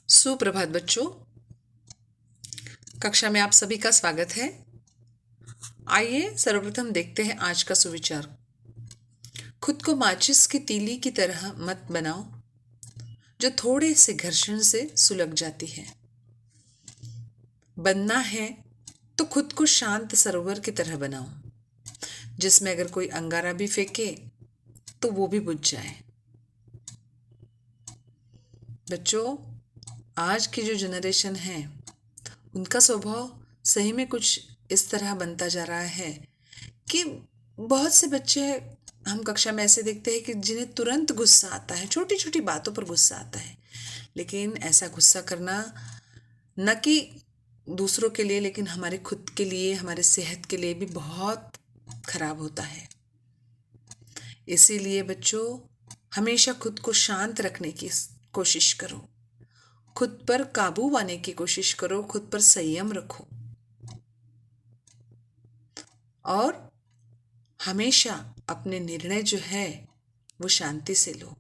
सुप्रभात बच्चों। कक्षा में आप सभी का स्वागत है। आइए सर्वप्रथम देखते हैं आज का सुविचार। खुद को माचिस की तीली की तरह मत बनाओ जो थोड़े से घर्षण से सुलग जाती है। बनना है तो खुद को शांत सरोवर की तरह बनाओ जिसमें अगर कोई अंगारा भी फेंके तो वो भी बुझ जाए। बच्चों, आज की जो जनरेशन है उनका स्वभाव सही में कुछ इस तरह बनता जा रहा है कि बहुत से बच्चे हम कक्षा में ऐसे देखते हैं कि जिन्हें तुरंत गुस्सा आता है, छोटी छोटी बातों पर गुस्सा आता है। लेकिन ऐसा गुस्सा करना न कि दूसरों के लिए लेकिन हमारे खुद के लिए, हमारे सेहत के लिए भी बहुत खराब होता है। इसीलिए बच्चों, हमेशा खुद को शांत रखने की कोशिश करो, खुद पर काबू पाने की कोशिश करो, खुद पर संयम रखो और हमेशा अपने निर्णय जो है वो शांति से लो।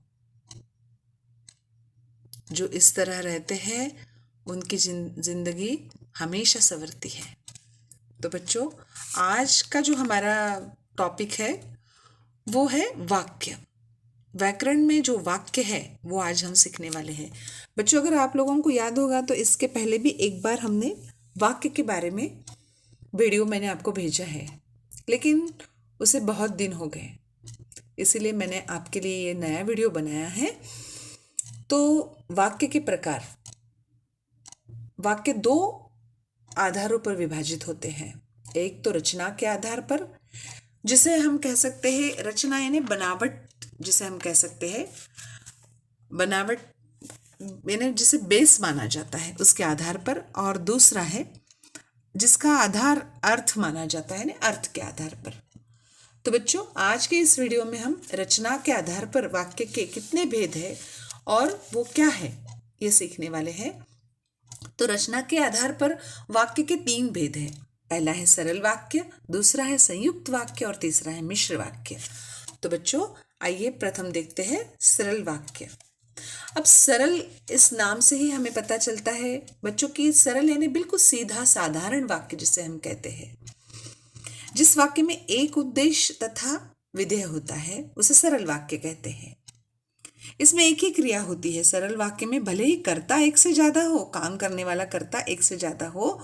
जो इस तरह रहते हैं उनकी जिंदगी हमेशा संवरती है। तो बच्चों, आज का जो हमारा टॉपिक है वो है वाक्य। व्याकरण में जो वाक्य है वो आज हम सीखने वाले हैं। बच्चों, अगर आप लोगों को याद होगा तो इसके पहले भी एक बार हमने वाक्य के बारे में वीडियो मैंने आपको भेजा है, लेकिन उसे बहुत दिन हो गए, इसीलिए मैंने आपके लिए ये नया वीडियो बनाया है। तो वाक्य के प्रकार, वाक्य दो आधारों पर विभाजित होते हैं। एक तो रचना के आधार पर, जिसे हम कह सकते हैं रचना यानी बनावट, जिसे हम कह सकते हैं बनावट यानी जिसे बेस माना जाता है उसके आधार पर, और दूसरा है जिसका आधार अर्थ माना जाता है, यानी अर्थ के आधार पर। तो बच्चों, आज के इस वीडियो में हम रचना के आधार पर वाक्य के कितने भेद है और वो क्या है ये सीखने वाले हैं। तो रचना के आधार पर वाक्य के 3 भेद हैं। पहला है सरल वाक्य, दूसरा है संयुक्त वाक्य और तीसरा है मिश्र वाक्य। तो बच्चों, आइए प्रथम देखते हैं सरल वाक्य। अब सरल, इस नाम से ही हमें पता चलता है बच्चों की सरल यानी बिल्कुल सीधा साधारण वाक्य जिसे हम कहते हैं। जिस वाक्य में एक उद्देश्य तथा विधेय होता है उसे सरल वाक्य कहते हैं। इसमें एक ही क्रिया होती है। सरल वाक्य में भले ही कर्ता एक से ज्यादा हो, काम करने वाला कर्ता एक से ज्यादा हो,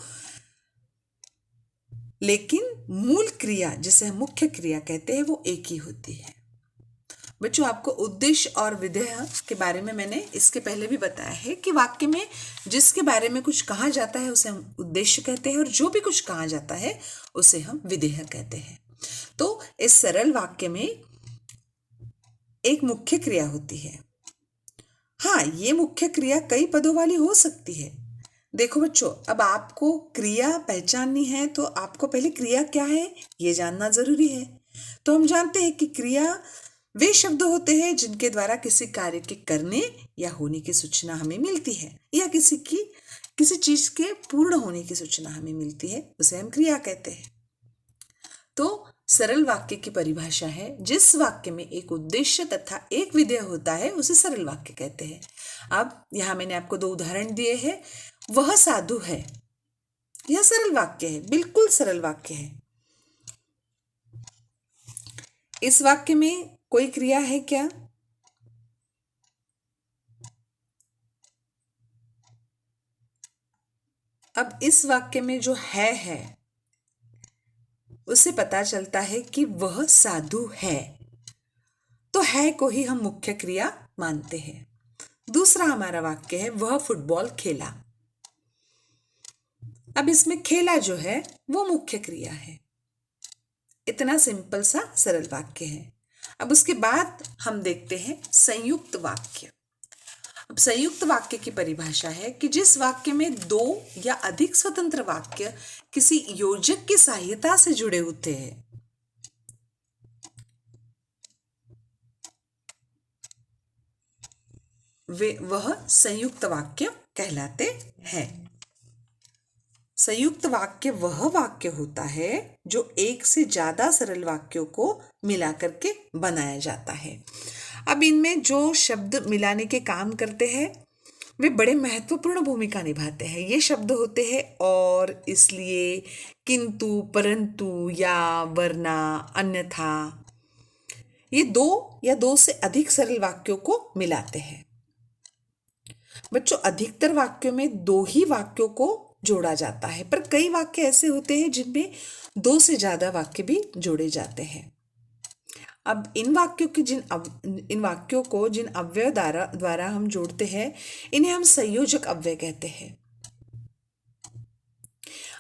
लेकिन मूल क्रिया जिसे हम मुख्य क्रिया कहते हैं वो एक ही होती है। बच्चों, आपको उद्देश्य और विधेय के बारे में मैंने इसके पहले भी बताया है कि वाक्य में जिसके बारे में कुछ कहा जाता है उसे हम उद्देश्य कहते हैं और जो भी कुछ कहा जाता है उसे हम विधेय कहते हैं। तो इस सरल वाक्य में एक मुख्य क्रिया होती है। हाँ, ये मुख्य क्रिया कई पदों वाली हो सकती है। देखो बच्चों, अब आपको क्रिया पहचाननी है तो आपको पहले क्रिया क्या है ये जानना जरूरी है। तो हम जानते हैं कि क्रिया वे शब्द होते हैं जिनके द्वारा किसी कार्य के करने या होने की सूचना हमें मिलती है, या किसी चीज के पूर्ण होने की सूचना हमें मिलती है, उसे हम क्रिया कहते हैं। तो सरल वाक्य की परिभाषा है जिस वाक्य में एक उद्देश्य तथा एक विधेय होता है उसे सरल वाक्य कहते हैं। अब यहां मैंने आपको 2 उदाहरण दिए हैं। वह साधु है, यह सरल वाक्य है, बिल्कुल सरल वाक्य है। इस वाक्य में कोई क्रिया है क्या? अब इस वाक्य में जो है उससे पता चलता है कि वह साधु है, तो है को ही हम मुख्य क्रिया मानते हैं। दूसरा हमारा वाक्य है वह फुटबॉल खेला। अब इसमें खेला जो है वो मुख्य क्रिया है। इतना सिंपल सा सरल वाक्य है। अब उसके बाद हम देखते हैं संयुक्त वाक्य। अब संयुक्त वाक्य की परिभाषा है कि जिस वाक्य में 2 या अधिक स्वतंत्र वाक्य किसी योजक की सहायता से जुड़े होते हैं, वह संयुक्त वाक्य कहलाते हैं। संयुक्त वाक्य वह वाक्य होता है जो एक से ज्यादा सरल वाक्यों को मिलाकर के बनाया जाता है। अब इनमें जो शब्द मिलाने के काम करते हैं वे बड़े महत्वपूर्ण भूमिका निभाते हैं। ये शब्द होते हैं और, इसलिए, किंतु, परंतु, या, वरना, अन्यथा। ये दो या दो से अधिक सरल वाक्यों को मिलाते हैं। बच्चों, अधिकतर वाक्यों में दो ही वाक्यों को जोड़ा जाता है, पर कई वाक्य ऐसे होते हैं जिनमें दो से ज्यादा वाक्य भी जोड़े जाते हैं। अब इन वाक्यों को जिन अव्यय द्वारा हम जोड़ते हैं, इन्हें हम संयोजक अव्यय कहते हैं।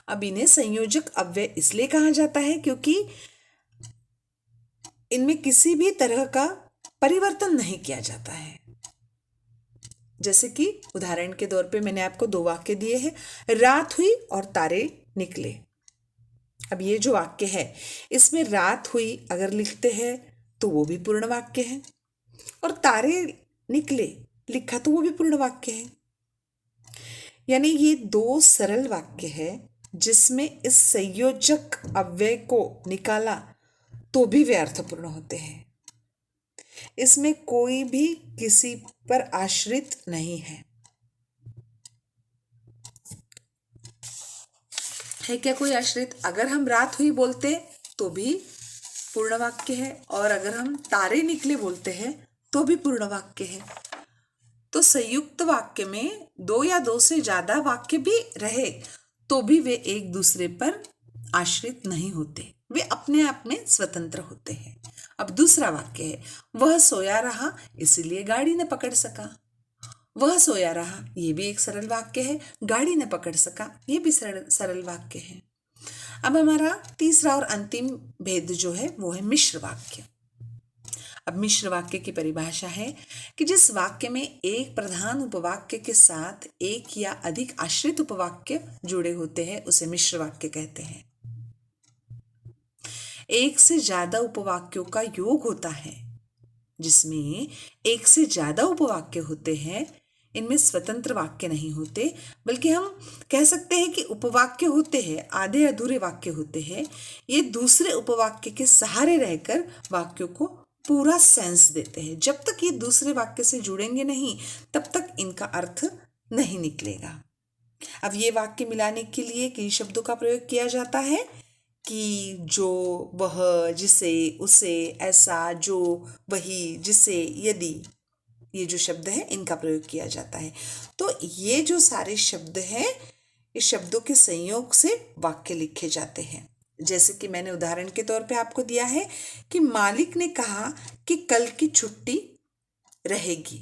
अब इन्हें संयोजक अव्यय इसलिए कहा जाता है क्योंकि इनमें किसी भी तरह का परिवर्तन नहीं किया जाता है। जैसे कि उदाहरण के तौर पे मैंने आपको दो वाक्य दिए हैं, रात हुई और तारे निकले। अब ये जो वाक्य है, इसमें रात हुई अगर लिखते हैं तो वो भी पूर्ण वाक्य है, और तारे निकले लिखा तो वो भी पूर्ण वाक्य है। यानी ये दो सरल वाक्य है जिसमें इस संयोजक अव्यय को निकाला तो भी वे अर्थपूर्ण होते हैं। इसमें कोई भी किसी पर आश्रित नहीं है। है क्या कोई आश्रित? अगर हम रात हुई बोलते तो भी पूर्ण वाक्य है, और अगर हम तारे निकले बोलते हैं तो भी पूर्ण वाक्य है। तो संयुक्त वाक्य में दो या दो से ज्यादा वाक्य भी रहे तो भी वे एक दूसरे पर आश्रित नहीं होते, वे अपने आप में स्वतंत्र होते हैं। अब दूसरा वाक्य है, वह सोया रहा इसीलिए गाड़ी ने पकड़ सका। वह सोया रहा, ये भी एक सरल वाक्य है। गाड़ी ने पकड़ सका, ये भी सरल वाक्य है। अब हमारा तीसरा और अंतिम भेद जो है वो है मिश्र वाक्य। अब मिश्र वाक्य की परिभाषा है कि जिस वाक्य में एक प्रधान उपवाक्य के साथ एक या अधिक आश्रित उपवाक्य जुड़े होते हैं उसे मिश्र वाक्य कहते हैं। एक से ज्यादा उपवाक्यों का योग होता है। जिसमें एक से ज्यादा उपवाक्य होते हैं, इनमें स्वतंत्र वाक्य नहीं होते, बल्कि हम कह सकते हैं कि उपवाक्य होते हैं, आधे अधूरे वाक्य होते हैं। ये दूसरे उपवाक्य के सहारे रहकर वाक्यों को पूरा सेंस देते हैं। जब तक ये दूसरे वाक्य से जुड़ेंगे नहीं, तब तक इनका अर्थ नहीं निकलेगा। अब ये वाक्य मिलाने के लिए किन शब्दों का प्रयोग किया जाता है कि, जो, वह, जिसे, उसे, ऐसा, जो, वही, जिसे, यदि, ये जो शब्द है इनका प्रयोग किया जाता है। तो ये जो सारे शब्द हैं, इस शब्दों के संयोग से वाक्य लिखे जाते हैं। जैसे कि मैंने उदाहरण के तौर पे आपको दिया है कि मालिक ने कहा कि कल की छुट्टी रहेगी।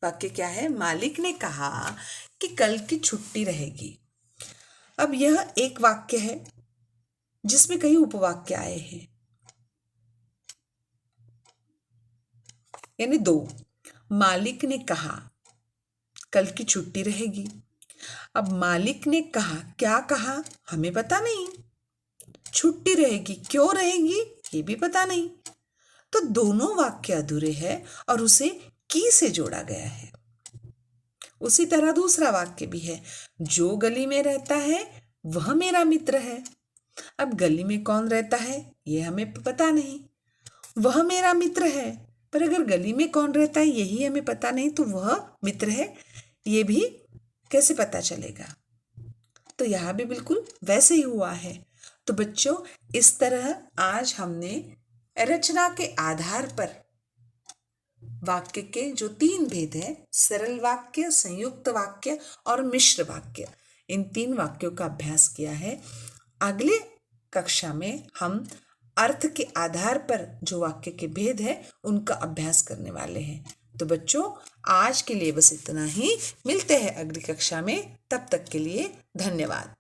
वाक्य क्या है? मालिक ने कहा कि कल की छुट्टी रहेगी। अब यह एक वाक्य है जिसमें कई उपवाक्य आए हैं, यानी दो। मालिक ने कहा कल की छुट्टी रहेगी। अब मालिक ने कहा, क्या कहा हमें पता नहीं। छुट्टी रहेगी, क्यों रहेगी ये भी पता नहीं। तो दोनों वाक्य अधूरे हैं और उसे की से जोड़ा गया है। उसी तरह दूसरा वाक्य भी है, जो गली में रहता है वह मेरा मित्र है। अब गली में कौन रहता है ये हमें पता नहीं, वह मेरा मित्र है। पर अगर गली में कौन रहता है यही हमें पता नहीं, तो वह मित्र है ये भी कैसे पता चलेगा? तो यहाँ भी बिल्कुल वैसे ही हुआ है। तो बच्चों, इस तरह आज हमने रचना के आधार पर वाक्य के जो तीन भेद हैं, सरल वाक्य, संयुक्त वाक्य और मिश्र वाक्य, इन तीन वाक्यों का अभ्यास किया है। अगले कक्षा में हम अर्थ के आधार पर जो वाक्य के भेद है उनका अभ्यास करने वाले हैं। तो बच्चों, आज के लिए बस इतना ही। मिलते हैं अगली कक्षा में, तब तक के लिए धन्यवाद।